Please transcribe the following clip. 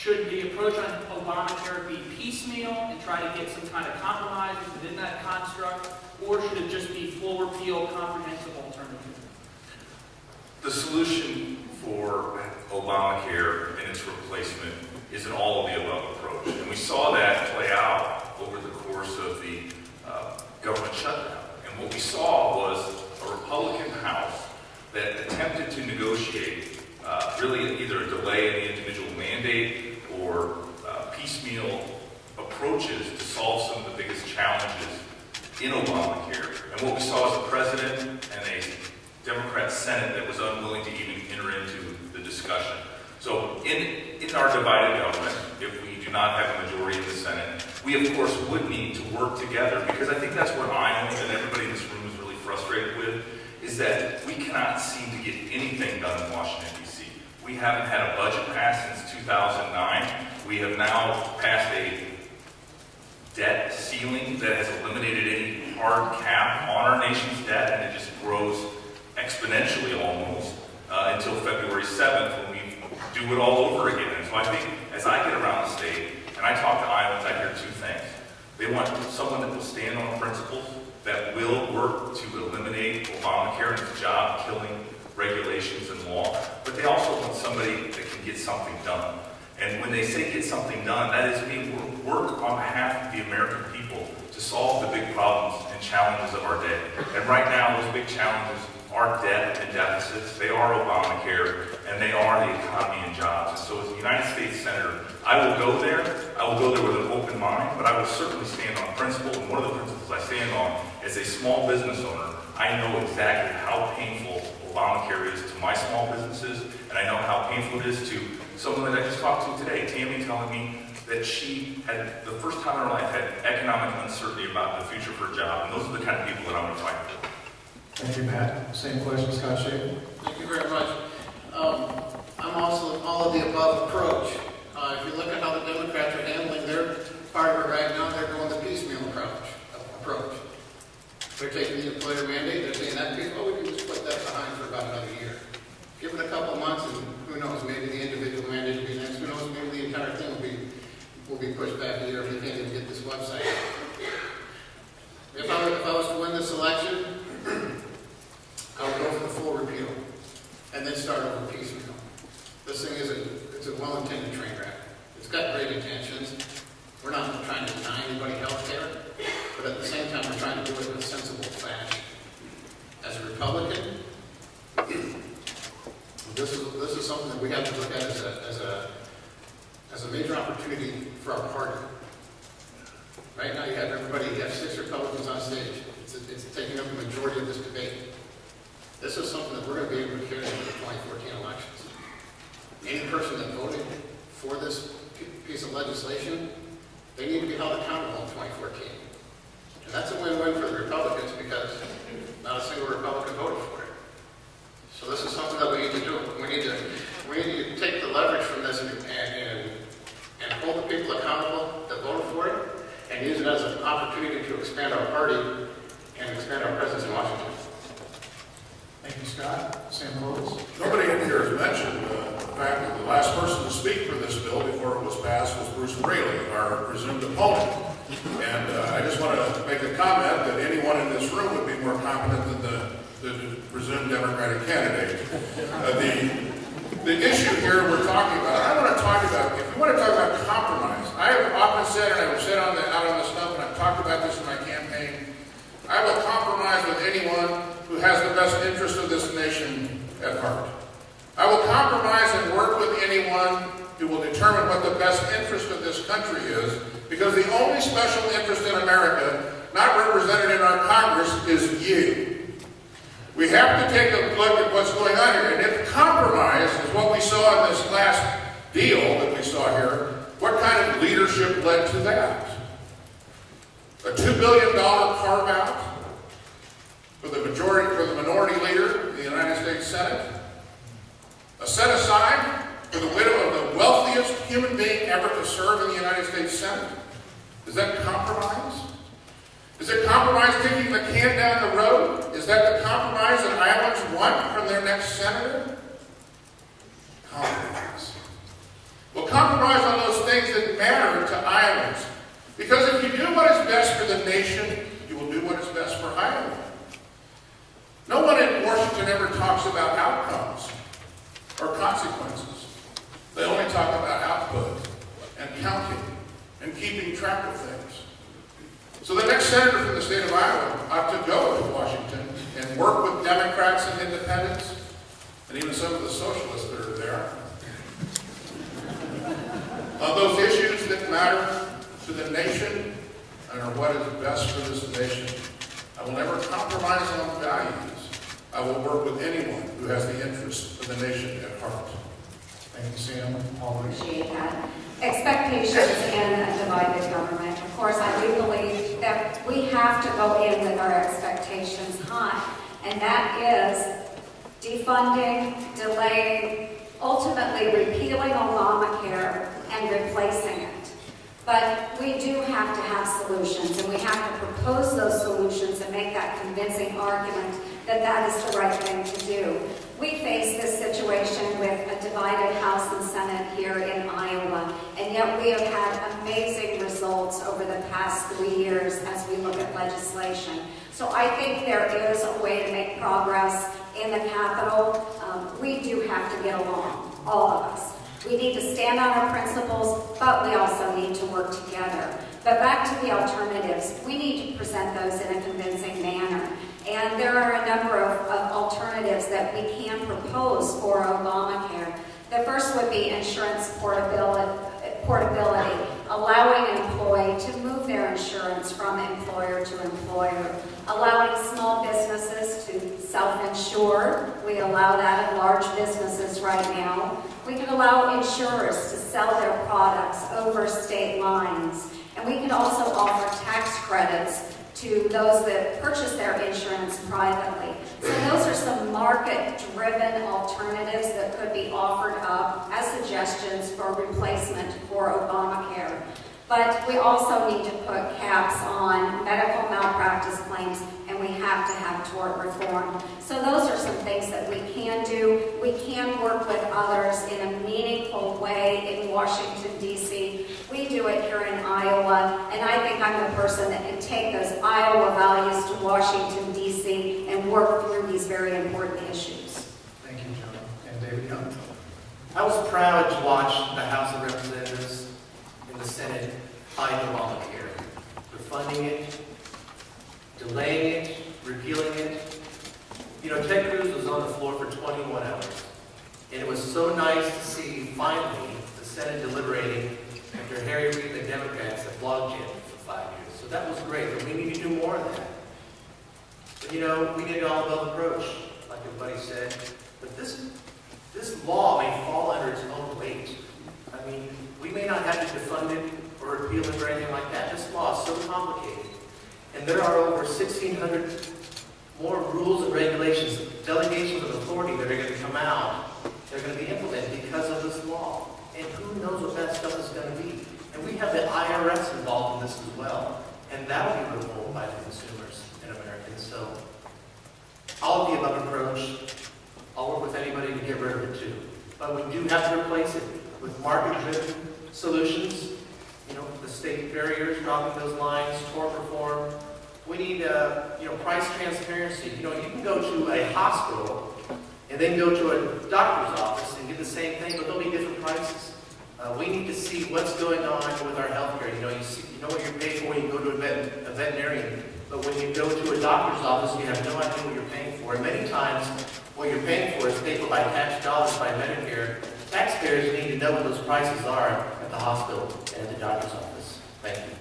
Should the approach on Obamacare be piecemeal and try to get some kind of compromise within that construct, or should it just be full repeal, comprehensive alternative? The solution for Obamacare and its replacement is an all-of-the-above approach. And we saw that play out over the course of the government shutdown. And what we saw was a Republican House that attempted to negotiate really either a delay in the individual mandate or piecemeal approaches to solve some of the biggest challenges in Obamacare. And what we saw was a president and a Democrat Senate that was unwilling to even enter into the discussion. So in our divided government, if we do not have a majority in the Senate, we of course would need to work together, because I think that's what I and everybody in this room is really frustrated with, is that we cannot seem to get anything done in Washington, D.C. We haven't had a budget passed since 2009. We have now passed a debt ceiling that has eliminated any hard cap on our nation's debt, and it just grows exponentially almost until February 7th when we do it all over again. And so I think as I get around the state and I talk to Iowans, I hear two things. They want someone that will stand on principles, that will work to eliminate Obamacare and its job-killing regulations and law, but they also want somebody that can get something done. And when they say get something done, that is mean work on behalf of the American people to solve the big problems and challenges of our day. And right now, those big challenges are debt and deficits, they are Obamacare, and they are the economy and jobs. And so as a United States Senator, I will go there with an open mind, but I will certainly stand on principle. And one of the principles I stand on, as a small business owner, I know exactly how painful Obamacare is to my small businesses, and I know how painful it is to someone that I just talked to today, Tammy, telling me that she had, the first time in her life, had economic uncertainty about the future for a job. And those are the kind of people that I'm going to fight for. Thank you, Matt. Same question, Scott Shea. Thank you very much. I'm also all of the above approach. If you look at how the Democrats are handling their part of it right now, they're going the piecemeal approach. They're taking the employer mandate, they're saying that, oh, we can just put that behind for about another year. Give it a couple months and who knows, maybe the individual mandate will be next, who knows, maybe the entire thing will be pushed back a year if you can't even get this website. If I was to win this election, I would go for the full repeal and then start over piecemeal. This thing it's a well-intended train wreck. It's got great intentions. We're not trying to deny anybody health care, but at the same time, we're trying to do it in a sensible fashion. As a Republican, this is something that we have to look at as a major opportunity for our party. Right now, you have 6 Republicans on stage. It's taking up the majority of this debate. This is something that we're going to be able to carry into the 2014 elections. Any person that voted for this piece of legislation, they need to be held accountable in 2014. And that's a win-win for the Republicans because not a single Republican voted for it. So this is something that we need to do. We need to take the leverage from this and hold the people accountable that voted for it and use it as an opportunity to expand our party and expand our presence in Washington. Thank you, Scott. Sam Close. Nobody in here has mentioned the fact that the last person to speak for this bill before it was passed was Bruce Braley, our presumed opponent. And I just want to make a comment that anyone in this room would be more competent than the presumed Democratic candidate. The issue here we're talking about, I want to talk about, if you want to talk about compromise, I have often said, and I've said out on the stuff, and I've talked about this in my campaign, I will compromise with anyone who has the best interest of this nation at heart. I will compromise and work with anyone who will determine what the best interest of this country is, because the only special interest in America, not represented in our Congress, is you. We have to take a look at what's going on here. And if compromise is what we saw in this last deal that we saw here, what kind of leadership led to that? A $2 billion carve-out for the minority leader in the United States Senate? A set-aside for the widow of the wealthiest human being ever to serve in the United States Senate? Is that compromise? Is it compromise kicking the can down the road? Is that the compromise that Iowans want from their next senator? Compromise. Well, compromise on those things that matter to Iowans. Because if you do what is best for the nation, you will do what is best for Iowa. No one in Washington ever talks about outcomes or consequences. They only talk about output and counting and keeping track of things. So the next senator from the state of Iowa ought to go to Washington and work with Democrats and independents, and even some of the socialists that are there, on those issues that matter to the nation and are what is best for this nation. I will never compromise on values. I will work with anyone who has the interests of the nation at heart. Thank you, Sam. Always. Appreciate that. Expectations in a divided government. Of course, I do believe that we have to go in with our expectations high, and that is defunding, delaying, ultimately repealing Obamacare and replacing it. But we do have to have solutions, and we have to propose those solutions and make that convincing argument that that is the right thing to do. We face this situation with a divided House and Senate here in Iowa, and yet we have had amazing results over the past 3 years as we look at legislation. So I think there is a way to make progress in the Capitol. We do have to get along, all of us. We need to stand on our principles, but we also need to work together. But back to the alternatives, we need to present those in a convincing manner. And there are a number of alternatives that we can propose for Obamacare. The first would be insurance portability, allowing an employee to move their insurance from employer to employer, allowing small businesses to self-insure. We allow that in large businesses right now. We can allow insurers to sell their products over state lines. And we can also offer tax credits to those that purchase their insurance privately. So those are some market-driven alternatives that could be offered up as suggestions for replacement for Obamacare. But we also need to put caps on medical malpractice claims, and we have to have tort reform. So those are some things that we can do. We can work with others in a meaningful way in Washington, D.C. We do it here in Iowa, and I think I'm the person that can take those Iowa values to Washington, D.C. and work through these very important issues. Thank you, John. And David Young. I was proud to watch the House of Representatives and the Senate fight Obamacare. They're funding it, delaying it, repealing it. You know, Ted Cruz was on the floor for 21 hours. And it was so nice to see, finally, the Senate deliberating after Harry Reid and the Democrats had logjammed for 5 years. So that was great, but we need to do more of that. But you know, we need an all-above approach, like everybody said. But this law may fall under its own weight. I mean, we may not have to defund it or repeal it or anything like that. This law is so complicated. And there are over 1,600 more rules and regulations, delegations of authority that are going to come out, that are going to be implemented because of this law. And who knows what that stuff is going to be. And we have the IRS involved in this as well. And that will be removed by the consumers and Americans. So, all of the above approach, I'll work with anybody to get rid of it too. But we do have to replace it with market-driven solutions. You know, the state barriers, dropping those lines, tort reform. We need, price transparency. You know, you can go to a hospital and then go to a doctor's office and get the same thing, but there'll be different prices. We need to see what's going on with our healthcare. You know, you know what you're paying for when you go to a veterinarian, but when you go to a doctor's office, you have no idea what you're paying for. And many times, what you're paying for is paid for by tax dollars by Medicare. Taxpayers need to know what those prices are at the hospital and at the doctor's office. Thank you.